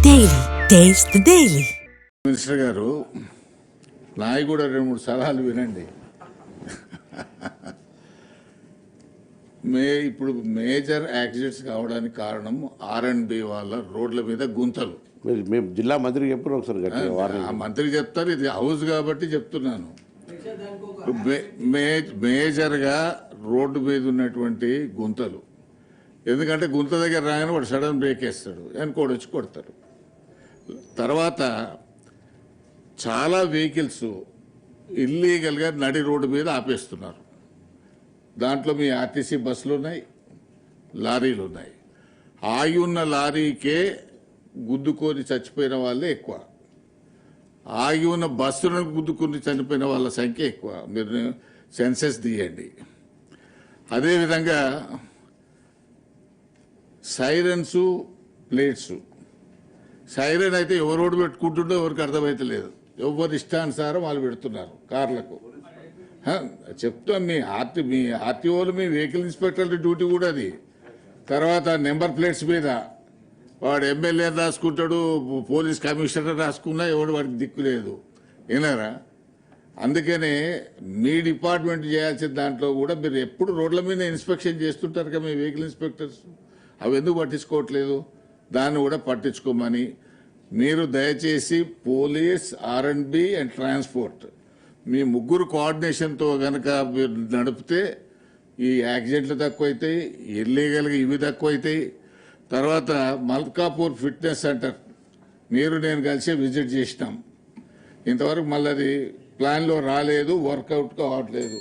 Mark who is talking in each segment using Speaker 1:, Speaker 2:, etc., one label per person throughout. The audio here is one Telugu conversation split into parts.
Speaker 1: Daily taste the daily.
Speaker 2: Minister గారు నాయి కూడా 2-3 సలహాలు వినండి. ఇప్పుడు మేజర్ యాక్సిడెంట్స్ కావడానికి కారణం R&B వాళ్ళ రోడ్ల మీద గుంతలు.
Speaker 3: మేము జిల్లా మంత్రికి చెప్పారు ఒకసారి.
Speaker 2: ఆ మంత్రికి చెప్తారు, ఇది హౌస్ కాబట్టి చెప్తున్నాను. మేజర్గా రోడ్డు మీద ఉన్నటువంటి గుంతలు, ఎందుకంటే గుంత దగ్గర రాగానే వాడు సడన్ బ్రేక్ వేస్తాడు, వెనుకోడు వచ్చి కొడతారు. తర్వాత చాలా వెహికల్స్ ఇల్లీగల్గా నడి రోడ్డు మీద ఆపేస్తున్నారు. దాంట్లో మీ ఆర్టీసీ బస్సులు ఉన్నాయి, లారీలు ఉన్నాయి. ఆగి ఉన్న లారీకే గుద్దుకొని చచ్చిపోయిన వాళ్ళే ఎక్కువ, ఆగి ఉన్న బస్సులను గుద్దుకొని చనిపోయిన వాళ్ళ సంఖ్య ఎక్కువ. మీరు సెన్సెస్ తీయండి. అదేవిధంగా సైరన్స్, ప్లేట్స్. సైరన్ అయితే ఎవరు రోడ్డు పెట్టుకుంటుండో ఎవరికి అర్థమైతలేదు, ఎవరు ఇష్టానుసారం వాళ్ళు పెడుతున్నారు కార్లకు. చెప్తాం, మీ ఆర్టీఓలు, మీ వెహికల్ ఇన్స్పెక్టర్ల డ్యూటీ కూడా అది. తర్వాత నెంబర్ ప్లేట్స్ మీద వాడు ఎమ్మెల్యే రాసుకుంటాడు, పోలీస్ కమిషనర్ రాసుకున్నా ఎవడు వాడికి దిక్కు లేదు, విన్నారా? అందుకనే మీ డిపార్ట్మెంట్ చేయాల్సిన దాంట్లో కూడా మీరు ఎప్పుడు రోడ్ల మీద ఇన్స్పెక్షన్ చేస్తుంటారు కదా మీ వెహికల్ ఇన్స్పెక్టర్స్, అవి ఎందుకు పట్టించుకోవట్లేదు? దాన్ని కూడా పట్టించుకోమని మీరు దయచేసి పోలీస్, R&B అండ్ ట్రాన్స్పోర్ట్ మీ ముగ్గురు కోఆర్డినేషన్తో కనుక మీరు నడిపితే ఈ యాక్సిడెంట్లు తక్కువైతాయి, ఇల్లీగల్గా ఇవి తక్కువైతాయి. తర్వాత మల్కాపూర్ ఫిట్నెస్ సెంటర్ నేను కలిసి విజిట్ చేసినాం. ఇంతవరకు మళ్ళీ అది ప్లాన్లో రాలేదు, వర్కౌట్ కావట్లేదు.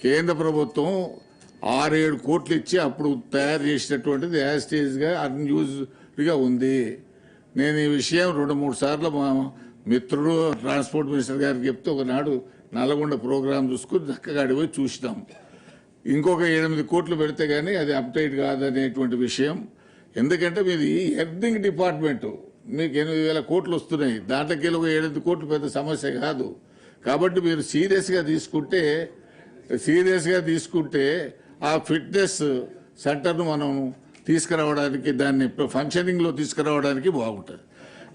Speaker 2: కేంద్ర ప్రభుత్వం 6-7 కోట్లు ఇచ్చి అప్పుడు తయారు చేసినటువంటిది యాస్టేజ్గా అన్యూజ్డ్గా ఉంది. నేను ఈ విషయం 2-3 సార్లు మా మిత్రుడు ట్రాన్స్పోర్ట్ మినిస్టర్ గారికి చెప్తే ఒకనాడు నల్గొండ ప్రోగ్రాం చూసుకుని చక్కగా అడిపోయి చూసినాం. ఇంకొక 8 కోట్లు పెడితే కానీ అది అప్డేట్ కాదనేటువంటి విషయం. ఎందుకంటే మీది ఎర్నింగ్ డిపార్ట్మెంటు, మీకు 8,000 కోట్లు వస్తున్నాయి, దాంట్లోకి ఒక 7 కోట్లు పెద్ద సమస్య కాదు. కాబట్టి మీరు సీరియస్గా తీసుకుంటే ఆ ఫిట్నెస్ సెంటర్ను మనం తీసుకురావడానికి, దాన్ని ఫంక్షనింగ్లో తీసుకురావడానికి బాగుంటుంది.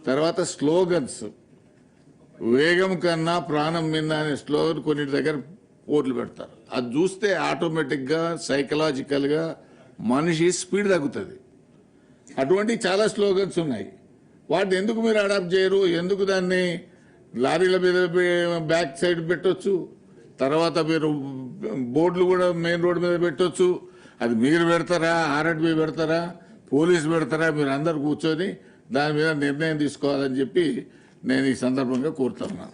Speaker 2: తర్వాత స్లోగన్స్, వేగం కన్నా ప్రాణం మిన్న అనే స్లోగన్ కొన్నిటి దగ్గర బోర్డులు పెడతారు. అది చూస్తే ఆటోమేటిక్గా సైకలాజికల్గా మనిషి స్పీడ్ తగ్గుతుంది. అటువంటి చాలా స్లోగన్స్ ఉన్నాయి, వాటిని ఎందుకు మీరు అడాప్ట్ చేయరు? ఎందుకు దాన్ని లారీల మీద బ్యాక్ సైడ్ పెట్టొచ్చు, తర్వాత మీరు బోర్డులు కూడా మెయిన్ రోడ్డు మీద పెట్టొచ్చు. అది మీరు పెడతారా, R&B పెడతారా, పోలీసు పెడతారా? మీరు అందరు కూర్చొని దాని మీద నిర్ణయం తీసుకోవాలని చెప్పి నేను ఈ సందర్భంగా కోరుతున్నాను.